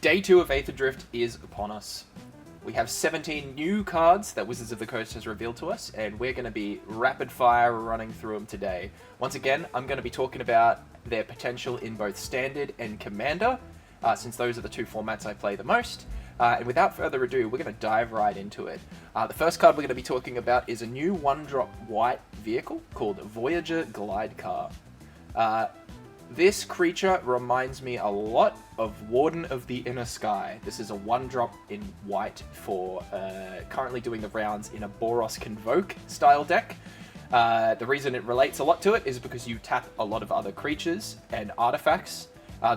Day 2 of Aetherdrift is upon us. We have 17 new cards that Wizards of the Coast has revealed to us, and we're going to be rapid fire running through them today. Once again, I'm going to be talking about their potential in both Standard and Commander, since those are the two formats I play the most. And without further ado, we're going to dive right into it. The first card we're going to be talking about is a new 1-drop white vehicle called Voyager Glidecar. This creature reminds me a lot of Warden of the Inner Sky. This is a 1-drop in white for currently doing the rounds in a Boros Convoke style deck. The reason it relates a lot to it is because you tap a lot of other creatures and artifacts.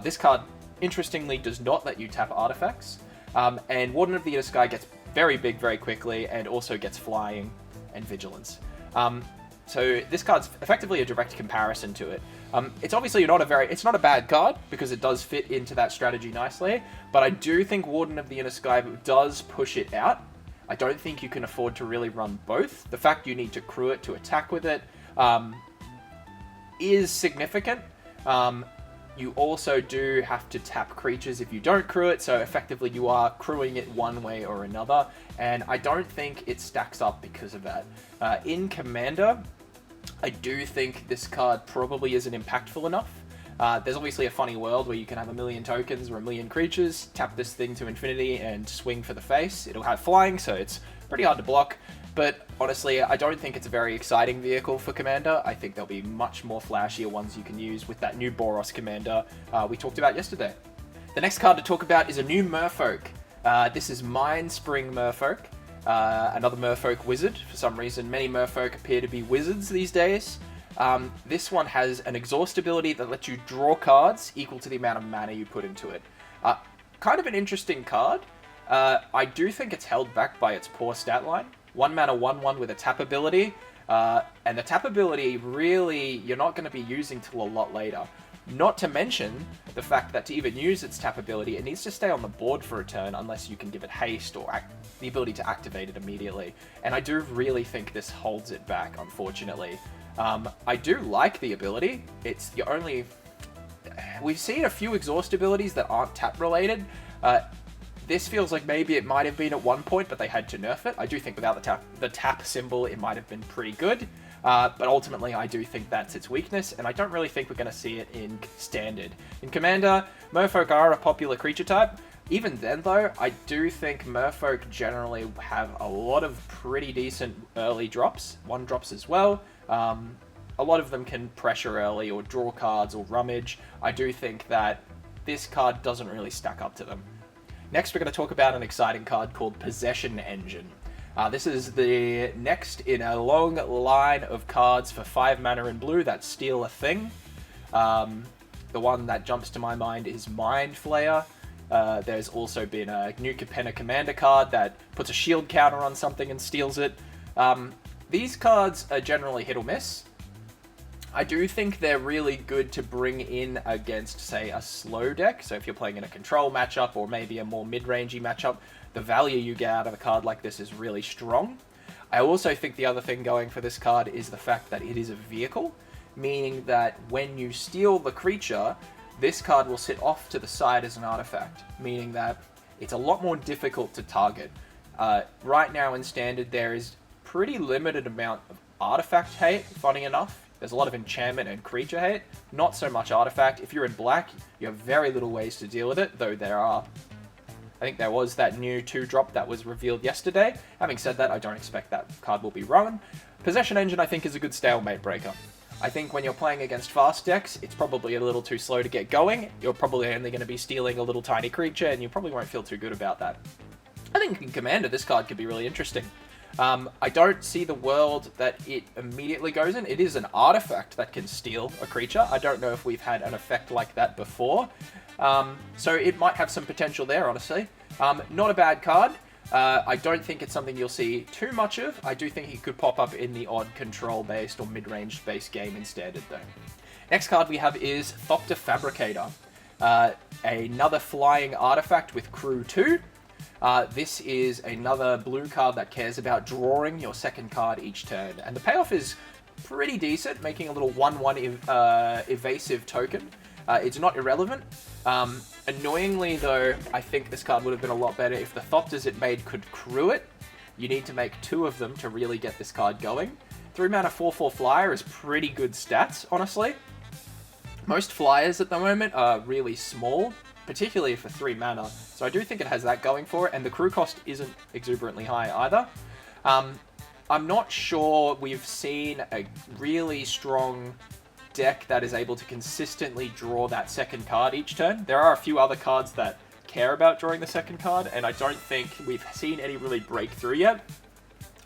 This card, interestingly, does not let you tap artifacts. And Warden of the Inner Sky gets very big very quickly and also gets flying and vigilance. So this card's effectively a direct comparison to it. It's obviously it's not a bad card because it does fit into that strategy nicely, but I do think Warden of the Inner Sky does push it out. I don't think you can afford to really run both. The fact you need to crew it to attack with it is significant. You also do have to tap creatures if you don't crew it, so effectively you are crewing it one way or another, and I don't think it stacks up because of that. In Commander, I do think this card probably isn't impactful enough. There's obviously a funny world where you can have 1 million tokens or 1 million creatures, tap this thing to infinity and swing for the face. It'll have flying, so it's pretty hard to block. But honestly, I don't think it's a very exciting vehicle for Commander. I think there'll be much more flashier ones you can use with that new Boros Commander we talked about yesterday. The next card to talk about is a new Merfolk. This is Mindspring Merfolk, another Merfolk wizard. For some reason, many Merfolk appear to be wizards these days. This one has an exhaust ability that lets you draw cards equal to the amount of mana you put into it. Kind of an interesting card. I do think it's held back by its poor stat line. 1 mana 1/1 with a tap ability, and the tap ability really you're not going to be using till a lot later. Not to mention the fact that to even use its tap ability, it needs to stay on the board for a turn unless you can give it haste or the ability to activate it immediately. And I do really think this holds it back, unfortunately. I do like the ability. It's the only... We've seen a few exhaust abilities that aren't tap related. This feels like maybe it might have been at one point, but they had to nerf it. I do think without the tap symbol, it might have been pretty good. But ultimately, I do think that's its weakness, and I don't really think we're going to see it in Standard. In Commander, Merfolk are a popular creature type. Even then, though, I do think Merfolk generally have a lot of pretty decent early drops, 1-drops as well. A lot of them can pressure early or draw cards or rummage. I do think that this card doesn't really stack up to them. Next, we're going to talk about an exciting card called Possession Engine. This is the next in a long line of cards for 5 mana in blue that steal a thing. The one that jumps to my mind is Mind Flayer. There's also been a new Capenna Commander card that puts a shield counter on something and steals it. These cards are generally hit or miss. I do think they're really good to bring in against, say, a slow deck. So if you're playing in a control matchup or maybe a more mid-rangey matchup, the value you get out of a card like this is really strong. I also think the other thing going for this card is the fact that it is a vehicle, meaning that when you steal the creature, this card will sit off to the side as an artifact, meaning that it's a lot more difficult to target. Right now in Standard, there is pretty limited amount of artifact hate, funny enough. There's a lot of enchantment and creature hate, not so much artifact. If you're in black, you have very little ways to deal with it, though I think there was that new 2-drop that was revealed yesterday. Having said that, I don't expect that card will be run. Possession Engine, I think, is a good stalemate breaker. I think when you're playing against fast decks, it's probably a little too slow to get going. You're probably only going to be stealing a little tiny creature, and you probably won't feel too good about that. I think in Commander, this card could be really interesting. I don't see the world that it immediately goes in. It is an artifact that can steal a creature. I don't know if we've had an effect like that before. So it might have some potential there, honestly. Not a bad card. I don't think it's something you'll see too much of. I do think it could pop up in the odd control-based or mid-range-based game in Standard, though. Next card we have is Thopter Fabricator. Another flying artifact with Crew 2. This is another blue card that cares about drawing your second card each turn. And the payoff is pretty decent, making a little 1/1 evasive token. It's not irrelevant. Annoyingly, though, I think this card would have been a lot better if the Thopters it made could crew it. You need to make 2 of them to really get this card going. 3 mana 4/4 flyer is pretty good stats, honestly. Most flyers at the moment are really small, particularly for 3 mana, so I do think it has that going for it, and the crew cost isn't exuberantly high either. I'm not sure we've seen a really strong deck that is able to consistently draw that second card each turn. There are a few other cards that care about drawing the second card, and I don't think we've seen any really breakthrough yet.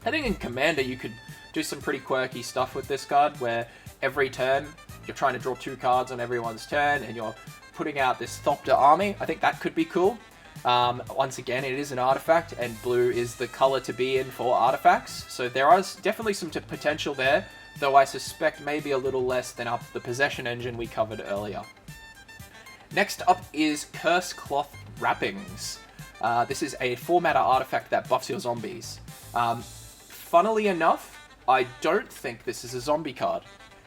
I think in Commander you could do some pretty quirky stuff with this card, where every turn you're trying to draw 2 cards on everyone's turn, and you're putting out this Thopter army. I think that could be cool. Once again, it is an artifact, and blue is the color to be in for artifacts, so there is definitely some potential there, though I suspect maybe a little less than up the possession engine we covered earlier. Next up is Curse Cloth Wrappings. This is a 4 mana artifact that buffs your zombies. Funnily enough, I don't think this is a zombie card.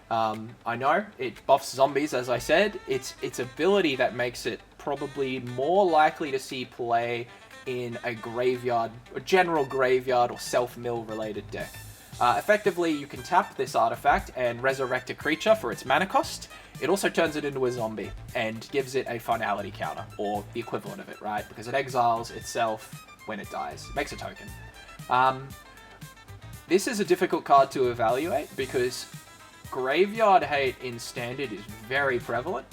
I know, it buffs zombies, as I said. It's its ability that makes it probably more likely to see play in a graveyard, a general graveyard or self-mill related deck. Effectively, you can tap this artifact and resurrect a creature for its mana cost. It also turns it into a zombie and gives it a finality counter, or the equivalent of it, right? Because it exiles itself when it dies. It makes a token. This is a difficult card to evaluate because graveyard hate in Standard is very prevalent.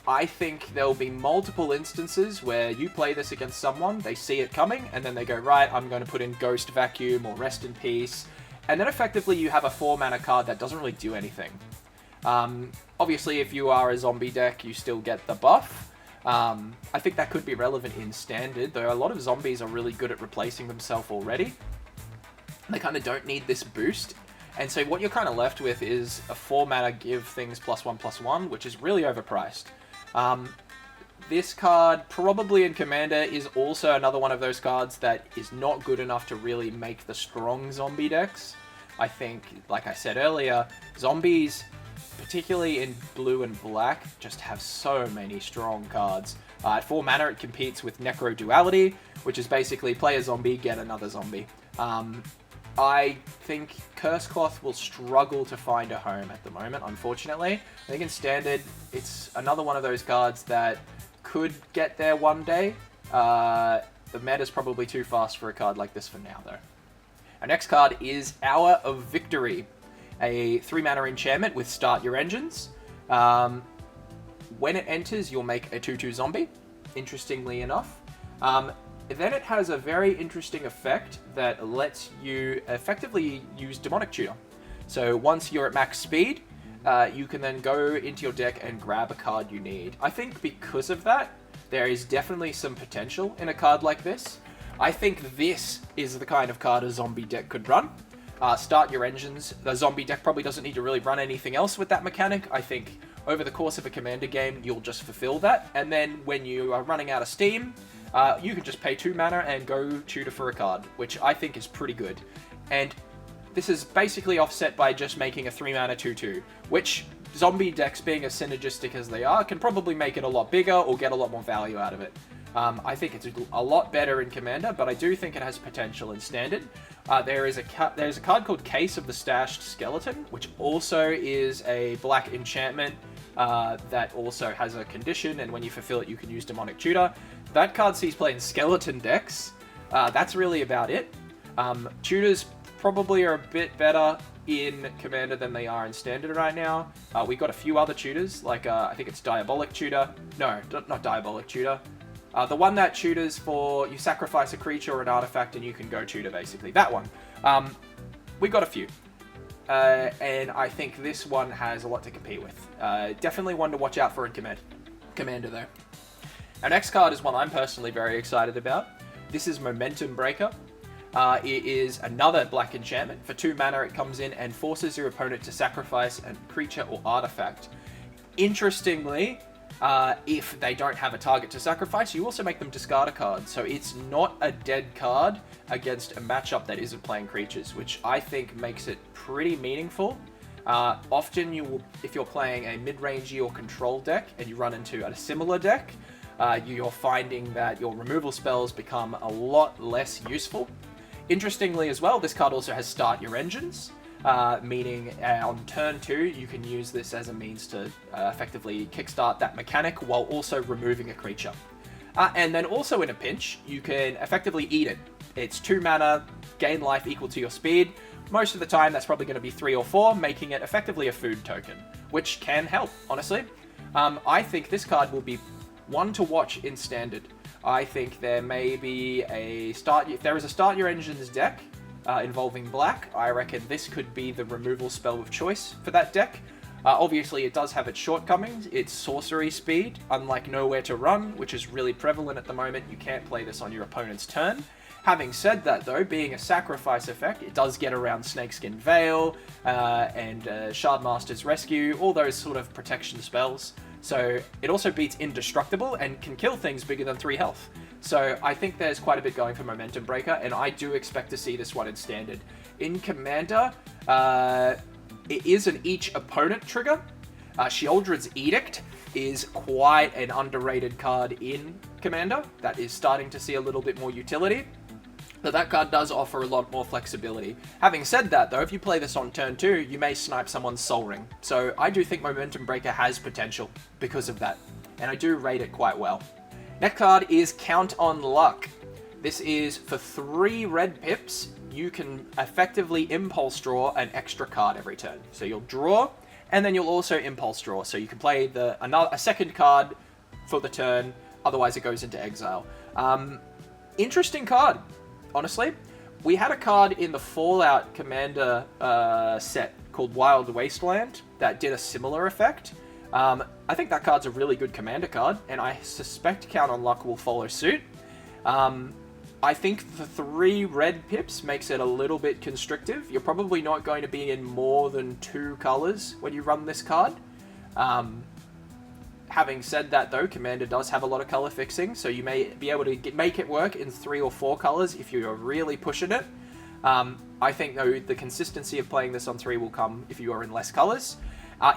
I think there'll be multiple instances where you play this against someone, they see it coming, and then they go, right, I'm going to put in Ghost Vacuum or Rest in Peace, and then effectively you have a 4 mana card that doesn't really do anything. Obviously, if you are a zombie deck, you still get the buff. I think that could be relevant in Standard, though a lot of zombies are really good at replacing themselves already. They kind of don't need this boost. And so what you're kind of left with is a 4 mana give things +1/+1, which is really overpriced. This card, probably in Commander, is also another one of those cards that is not good enough to really make the strong zombie decks. I think, like I said earlier, zombies, particularly in blue and black, just have so many strong cards. At 4 mana, it competes with Necro Duality, which is basically play a zombie, get another zombie. I think Curse Cloth will struggle to find a home at the moment, unfortunately. I think in Standard, it's another one of those cards that could get there one day. The meta's probably too fast for a card like this for now, though. Our next card is Hour of Victory, a 3 mana enchantment with Start Your Engines. When it enters, you'll make a 2/2 zombie, interestingly enough. Then it has a very interesting effect that lets you effectively use Demonic Tutor. So once you're at max speed, you can then go into your deck and grab a card you need. I think because of that, there is definitely some potential in a card like this. I think this is the kind of card a zombie deck could run. Start Your Engines. The zombie deck probably doesn't need to really run anything else with that mechanic. I think over the course of a Commander game, you'll just fulfill that. And then when you are running out of steam, you can just pay 2 mana and go tutor for a card, which I think is pretty good. And this is basically offset by just making a 3 mana 2/2, which zombie decks, being as synergistic as they are, can probably make it a lot bigger or get a lot more value out of it. I think it's a lot better in Commander, but I do think it has potential in Standard. There's a card called Case of the Stashed Skeleton, which also is a black enchantment that also has a condition, and when you fulfill it, you can use Demonic Tutor. That card sees play in skeleton decks. That's really about it. Tutors probably are a bit better in Commander than they are in Standard right now. We got a few other tutors, like I think it's Diabolic Tutor. No, not Diabolic Tutor. The one that tutors for you sacrifice a creature or an artifact and you can go tutor, basically. That one. We got a few. And I think this one has a lot to compete with. Definitely one to watch out for in Commander, though. Our next card is one I'm personally very excited about. This is Momentum Breaker. It is another black enchantment. For 2 mana, it comes in and forces your opponent to sacrifice a creature or artifact. Interestingly, if they don't have a target to sacrifice, you also make them discard a card. So it's not a dead card against a matchup that isn't playing creatures, which I think makes it pretty meaningful. Often you will, if you're playing a mid-rangey or control deck and you run into a similar deck, you're finding that your removal spells become a lot less useful. Interestingly as well, this card also has Start Your Engines, meaning on turn 2 you can use this as a means to effectively kickstart that mechanic while also removing a creature. And then also in a pinch, you can effectively eat it. It's 2 mana, gain life equal to your speed. Most of the time that's probably going to be 3 or 4, making it effectively a food token, which can help, honestly. I think this card will be one to watch in Standard. I think there may be if there is a Start Your Engines deck involving black, I reckon this could be the removal spell of choice for that deck. Obviously, it does have its shortcomings. It's sorcery speed, unlike Nowhere to Run, which is really prevalent at the moment. You can't play this on your opponent's turn. Having said that, though, being a sacrifice effect, it does get around Snakeskin Veil and Shardmaster's Rescue, all those sort of protection spells. So it also beats Indestructible and can kill things bigger than 3 health. So I think there's quite a bit going for Momentum Breaker, and I do expect to see this one in Standard. In Commander, it is an each opponent trigger. Sheoldred's Edict is quite an underrated card in Commander. That is starting to see a little bit more utility. But that card does offer a lot more flexibility. Having said that, though, if you play this on turn 2, you may snipe someone's Soul Ring. So I do think Momentum Breaker has potential because of that. And I do rate it quite well. Next card is Count on Luck. This is for 3 red pips. You can effectively impulse draw an extra card every turn. So you'll draw, and then you'll also impulse draw. So you can play a second card for the turn, otherwise it goes into exile. Interesting card, honestly. We had a card in the Fallout Commander set called Wild Wasteland that did a similar effect. I think that card's a really good Commander card, and I suspect Count on Luck will follow suit. I think the 3 red pips makes it a little bit constrictive. You're probably not going to be in more than 2 colors when you run this card. Having said that, though, Commander does have a lot of color fixing, so you may be able to make it work in 3 or 4 colors if you're really pushing it. I think, though, the consistency of playing this on 3 will come if you are in less colors.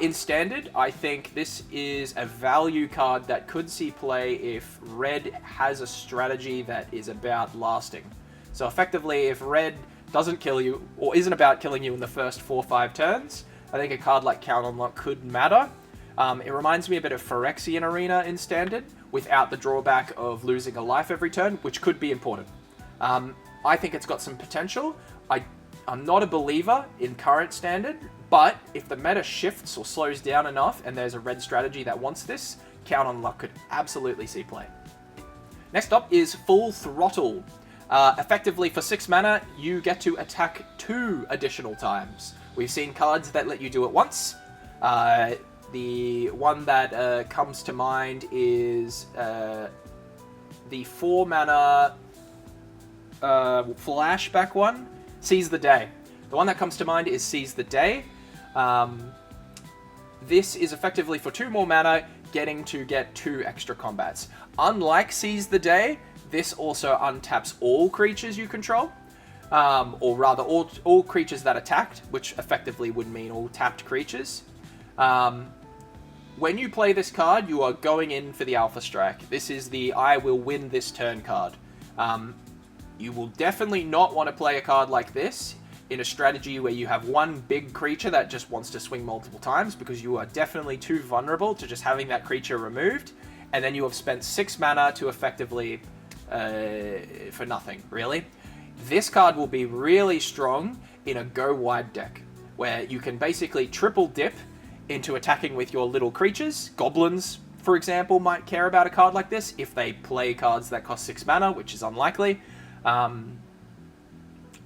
In Standard, I think this is a value card that could see play if Red has a strategy that is about lasting. So effectively, if Red doesn't kill you, or isn't about killing you in the first 4 or 5 turns, I think a card like Count on Luck could matter. It reminds me a bit of Phyrexian Arena in Standard, without the drawback of losing a life every turn, which could be important. I think it's got some potential. I'm not a believer in current Standard, but if the meta shifts or slows down enough and there's a red strategy that wants this, Count on Luck could absolutely see play. Next up is Full Throttle. Effectively, for 6 mana, you get to attack 2 additional times. We've seen cards that let you do it once. The one that comes to mind is the 4 mana flashback one, Seize the Day. The one that comes to mind is Seize the Day. This is effectively for 2 more mana, getting to get 2 extra combats. Unlike Seize the Day, this also untaps all creatures you control, or rather all creatures that attacked, which effectively would mean all tapped creatures. When you play this card, you are going in for the Alpha Strike. This is the I will win this turn card. You will definitely not want to play a card like this in a strategy where you have one big creature that just wants to swing multiple times, because you are definitely too vulnerable to just having that creature removed, and then you have spent 6 mana to effectively for nothing, really. This card will be really strong in a go-wide deck, where you can basically triple dip into attacking with your little creatures. Goblins, for example, might care about a card like this if they play cards that cost 6 mana, which is unlikely.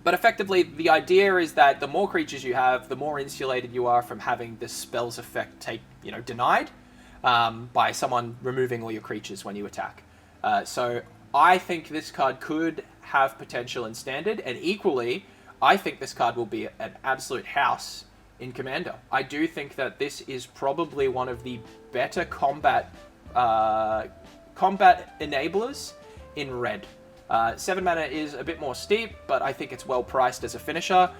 But effectively, the idea is that the more creatures you have, the more insulated you are from having this spell's effect denied by someone removing all your creatures when you attack. So I think this card could have potential in Standard, and equally, I think this card will be an absolute house in Commander. I do think that this is probably one of the better combat enablers in Red. 7 mana is a bit more steep, but I think it's well priced as a finisher.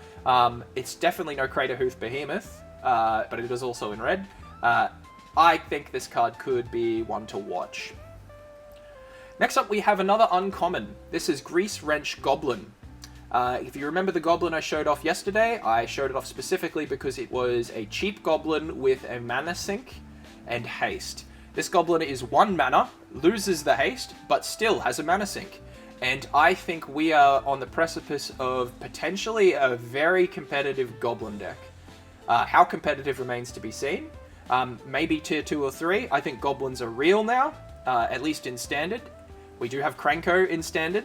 It's definitely no Craterhoof Behemoth, but it is also in red. I think this card could be one to watch. Next up, we have another uncommon. This is Grease Wrench Goblin. If you remember the goblin I showed off yesterday, I showed it off specifically because it was a cheap goblin with a mana sink and haste. This goblin is 1 mana, loses the haste, but still has a mana sink. And I think we are on the precipice of potentially a very competitive goblin deck. How competitive remains to be seen. Maybe tier 2 or 3. I think goblins are real now, at least in standard. We do have Krenko in standard.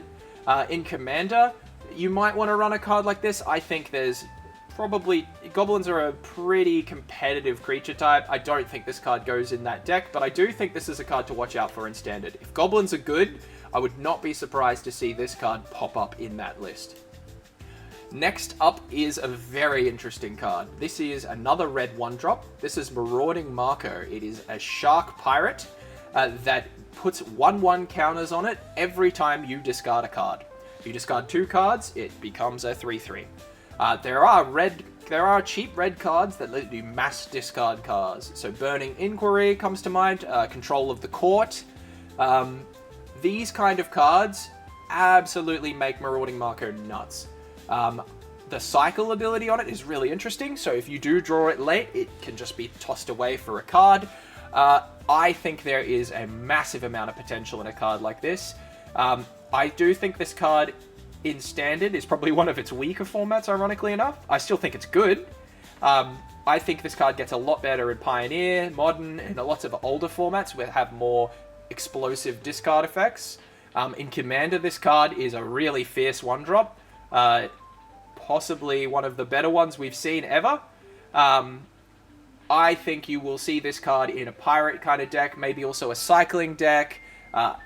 In Commander, you might want to run a card like this. I think there's probably... Goblins are a pretty competitive creature type. I don't think this card goes in that deck, but I do think this is a card to watch out for in standard. If goblins are good, I would not be surprised to see this card pop up in that list. Next up is a very interesting card. This is another red 1-drop. This is Marauding Marco. It is a shark pirate that puts 1/1 counters on it every time you discard a card. If you discard 2 cards, it becomes a 3/3. There are cheap red cards that let you mass discard cards. So Burning Inquiry comes to mind, Control of the Court. These kind of cards absolutely make Marauding Marco nuts. The cycle ability on it is really interesting, so if you do draw it late, it can just be tossed away for a card. I think there is a massive amount of potential in a card like this. I do think this card in Standard is probably one of its weaker formats, ironically enough. I still think it's good. I think this card gets a lot better in Pioneer, Modern, and lots of older formats where have more explosive discard effects. In Commander, this card is a really fierce 1-drop. Possibly one of the better ones we've seen ever. I think you will see this card in a pirate kind of deck, maybe also a cycling deck,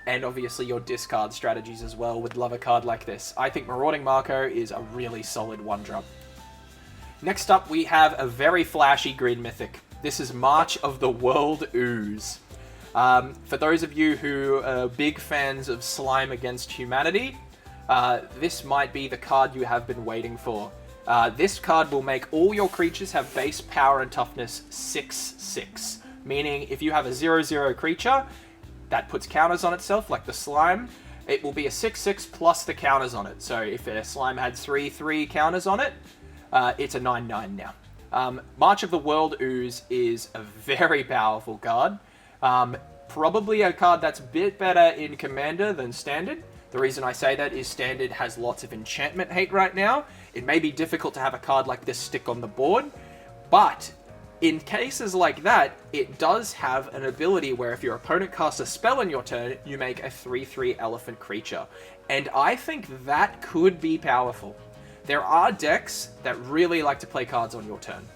and obviously your discard strategies as well would love a card like this. I think Marauding Marco is a really solid 1-drop. Next up, we have a very flashy green mythic. This is March of the World Ooze. For those of you who are big fans of Slime Against Humanity, this might be the card you have been waiting for. This card will make all your creatures have base power and toughness 6/6. Meaning, if you have a 0/0 creature that puts counters on itself, like the slime, it will be a 6/6 plus the counters on it. So if a slime had 3/3 counters on it, it's a 9/9 now. March of the World Ooze is a very powerful card. Probably a card that's a bit better in Commander than Standard. The reason I say that is Standard has lots of enchantment hate right now. It may be difficult to have a card like this stick on the board, but in cases like that, it does have an ability where if your opponent casts a spell on your turn, you make a 3/3 elephant creature. And I think that could be powerful. There are decks that really like to play cards on your turn.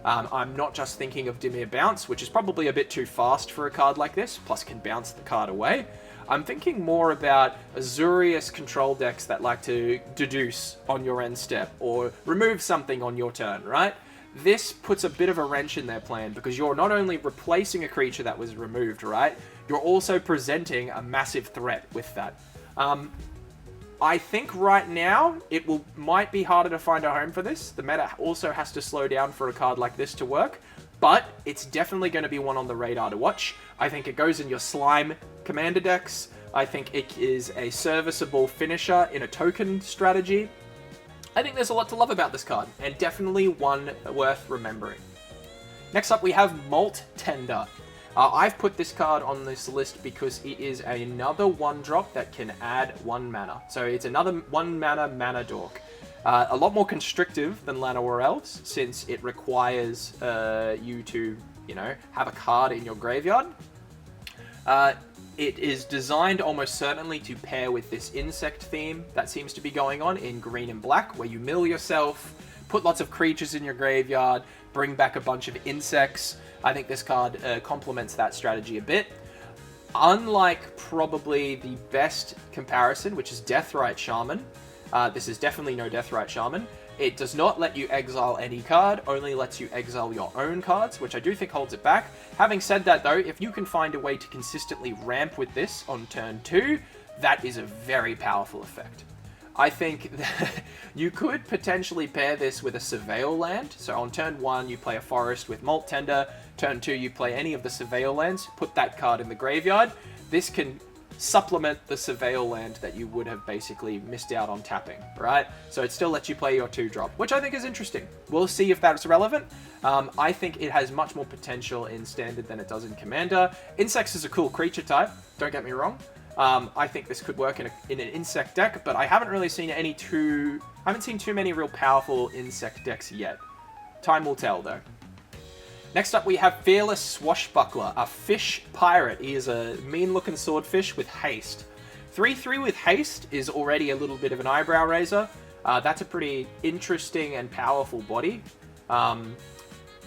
I'm not just thinking of Dimir Bounce, which is probably a bit too fast for a card like this, plus can bounce the card away. I'm thinking more about Azurius control decks that like to deduce on your end step, or remove something on your turn, right? This puts a bit of a wrench in their plan, because you're not only replacing a creature that was removed, right? You're also presenting a massive threat with that. I think right now, might be harder to find a home for this. The meta also has to slow down for a card like this to work, but it's definitely going to be one on the radar to watch. I think it goes in your Slime Commander decks. I think it is a serviceable finisher in a token strategy. I think there's a lot to love about this card, and definitely one worth remembering. Next up, we have Malt Tender. I've put this card on this list because it is another 1-drop that can add 1 mana. So it's another 1 mana dork. A lot more constrictive than Llanowar Elves, since it requires you to, have a card in your graveyard. It is designed almost certainly to pair with this insect theme that seems to be going on in green and black, where you mill yourself, put lots of creatures in your graveyard, bring back a bunch of insects. I think this card complements that strategy a bit. Unlike probably the best comparison, which is Deathrite Shaman, this is definitely no Deathrite Shaman. It does not let you exile any card, only lets you exile your own cards, which I do think holds it back. Having said that though, if you can find a way to consistently ramp with this on turn 2, that is a very powerful effect. I think you could potentially pair this with a Surveil land. So on turn 1, you play a Forest with Malt Tender. Turn 2, you play any of the Surveil lands. Put that card in the graveyard. This can supplement the Surveil land that you would have basically missed out on tapping, right? So it still lets you play your 2-drop, which I think is interesting. We'll see if that's relevant. I think it has much more potential in Standard than it does in Commander. Insects is a cool creature type, don't get me wrong. I think this could work in an insect deck, but I haven't really seen too many real powerful insect decks yet. Time will tell, though. Next up, we have Fearless Swashbuckler, a fish pirate. He is a mean-looking swordfish with haste. 3/3 with haste is already a little bit of an eyebrow raiser. That's a pretty interesting and powerful body.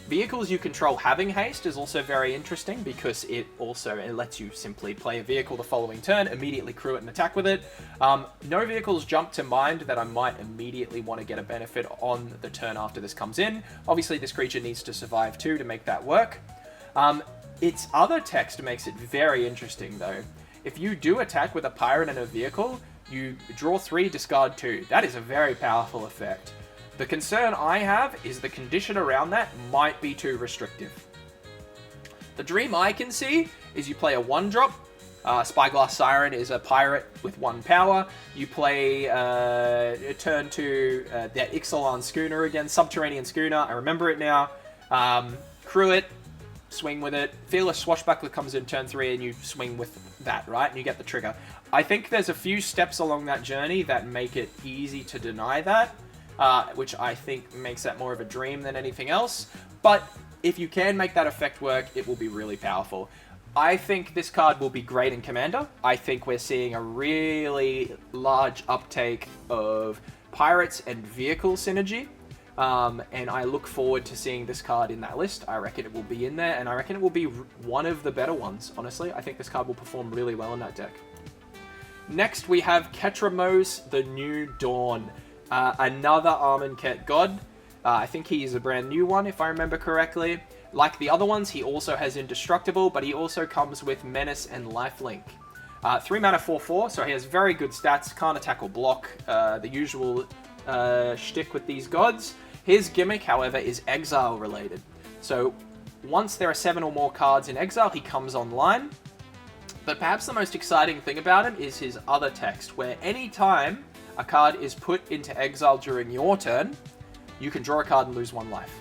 Vehicles you control having haste is also very interesting because it lets you simply play a vehicle the following turn, immediately crew it and attack with it. No vehicles jump to mind that I might immediately want to get a benefit on the turn after this comes in. Obviously, this creature needs to survive too to make that work. Its other text makes it very interesting though. If you do attack with a pirate and a vehicle, you draw 3, discard 2. That is a very powerful effect. The concern I have is the condition around that might be too restrictive. The dream I can see is you play a 1-drop. Spyglass Siren is a pirate with 1 power. You play turn 2 that Ixalan Schooner again, Subterranean Schooner. I remember it now. Crew it, swing with it. Fearless Swashbuckler comes in turn 3 and you swing with that, right? And you get the trigger. I think there's a few steps along that journey that make it easy to deny that. Which I think makes that more of a dream than anything else. But if you can make that effect work, it will be really powerful. I think this card will be great in Commander. I think we're seeing a really large uptake of pirates and vehicle synergy. And I look forward to seeing this card in that list. I reckon it will be in there, and I reckon it will be one of the better ones, honestly. I think this card will perform really well in that deck. Next, we have Ketramos, the New Dawn. Another Amonkhet god. I think he is a brand new one, if I remember correctly. Like the other ones, he also has Indestructible, but he also comes with Menace and Lifelink. 3 mana, 4/4, so he has very good stats, can't attack or block, the usual shtick with these gods. His gimmick, however, is exile related. So once there are 7 or more cards in exile, he comes online. But perhaps the most exciting thing about him is his other text, where any time a card is put into exile during your turn, you can draw a card and lose 1 life.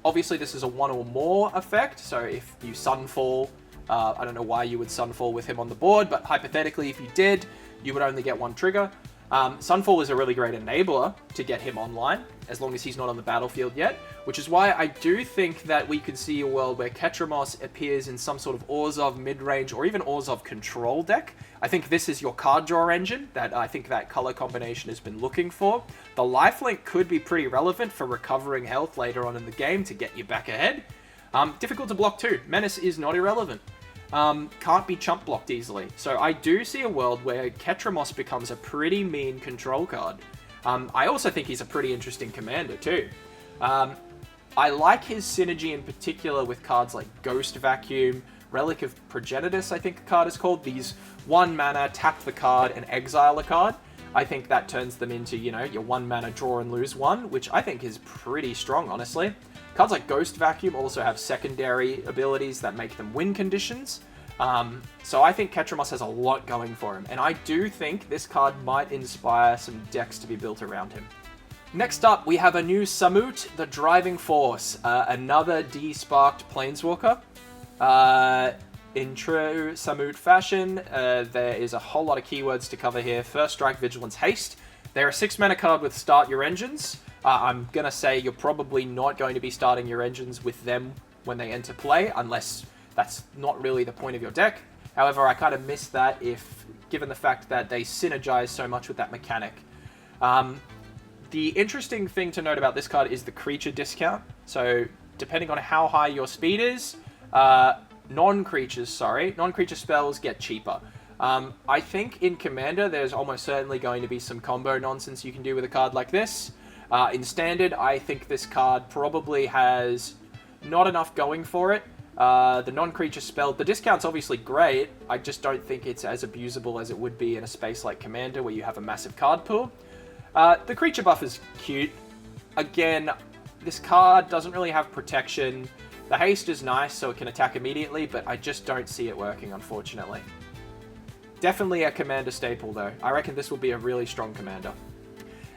Obviously, this is a 1 or more effect, so if you Sunfall, I don't know why you would Sunfall with him on the board, but hypothetically, if you did, you would only get 1 trigger. Sunfall is a really great enabler to get him online, as long as he's not on the battlefield yet, which is why I do think that we could see a world where Ketramos appears in some sort of Orzhov mid-range or even Orzhov control deck. I think this is your card draw engine that I think that color combination has been looking for. The lifelink could be pretty relevant for recovering health later on in the game to get you back ahead. Difficult to block too. Menace is not irrelevant. Can't be chump blocked easily. So I do see a world where Ketramos becomes a pretty mean control card. I also think he's a pretty interesting commander too. I like his synergy in particular with cards like Ghost Vacuum, Relic of Progenitus, I think the card is called. These 1 mana, tap the card and exile a card. I think that turns them into, you know, your 1 mana draw and lose 1, which I think is pretty strong, honestly. Cards like Ghost Vacuum also have secondary abilities that make them win conditions. So I think Ketramos has a lot going for him, and I do think this card might inspire some decks to be built around him. Next up, we have a new Samut, the Driving Force, another D-Sparked Planeswalker. In true Samut fashion, there is a whole lot of keywords to cover here. First Strike, Vigilance, Haste. They're a 6 mana card with Start Your Engines. I'm going to say you're probably not going to be starting your engines with them when they enter play, unless that's not really the point of your deck. However, I kind of miss that given the fact that they synergize so much with that mechanic. The interesting thing to note about this card is the creature discount. So depending on how high your speed is, non-creature spells get cheaper. I think in Commander, there's almost certainly going to be some combo nonsense you can do with a card like this. In Standard, I think this card probably has not enough going for it. The non-creature spell, the discount's obviously great. I just don't think it's as abusable as it would be in a space like Commander where you have a massive card pool. The creature buff is cute. Again, this card doesn't really have protection. The haste is nice, so it can attack immediately, but I just don't see it working, unfortunately. Definitely a Commander staple, though. I reckon this will be a really strong Commander.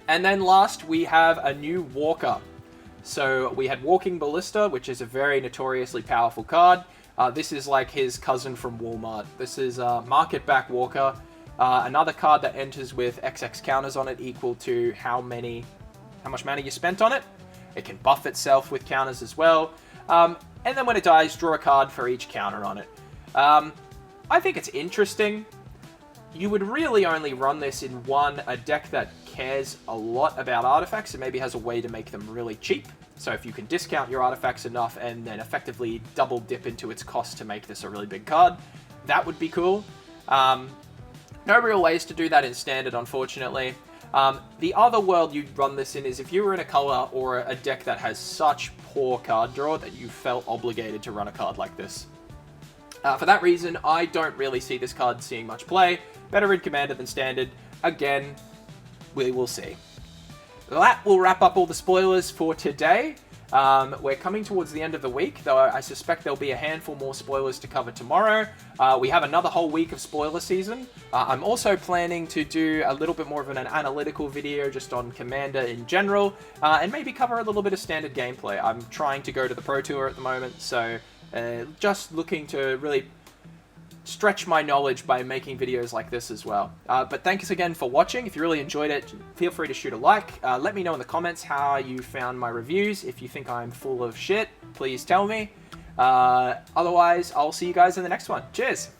And then last, we have a new Walker. So we had Walking Ballista, which is a very notoriously powerful card. This is like his cousin from Walmart. This is Market Back Walker. Another card that enters with XX counters on it equal to how much mana you spent on it. It can buff itself with counters as well. And then when it dies, draw a card for each counter on it. I think it's interesting. You would really only run this in a deck that cares a lot about artifacts and maybe has a way to make them really cheap. So if you can discount your artifacts enough and then effectively double dip into its cost to make this a really big card, that would be cool. No real ways to do that in Standard, unfortunately. The other world you'd run this in is if you were in a color or a deck that has such poor card draw that you felt obligated to run a card like this. For that reason, I don't really see this card seeing much play. Better in Commander than Standard. Again, we will see. That will wrap up all the spoilers for today. We're coming towards the end of the week, though I suspect there'll be a handful more spoilers to cover tomorrow. We have another whole week of spoiler season. I'm also planning to do a little bit more of an analytical video just on Commander in general, and maybe cover a little bit of Standard gameplay. I'm trying to go to the Pro Tour at the moment, so just looking to really stretch my knowledge by making videos like this as well. But thanks again for watching. If you really enjoyed it, feel free to shoot a like. Let me know in the comments how you found my reviews. If you think I'm full of shit, please tell me. Otherwise, I'll see you guys in the next one. Cheers!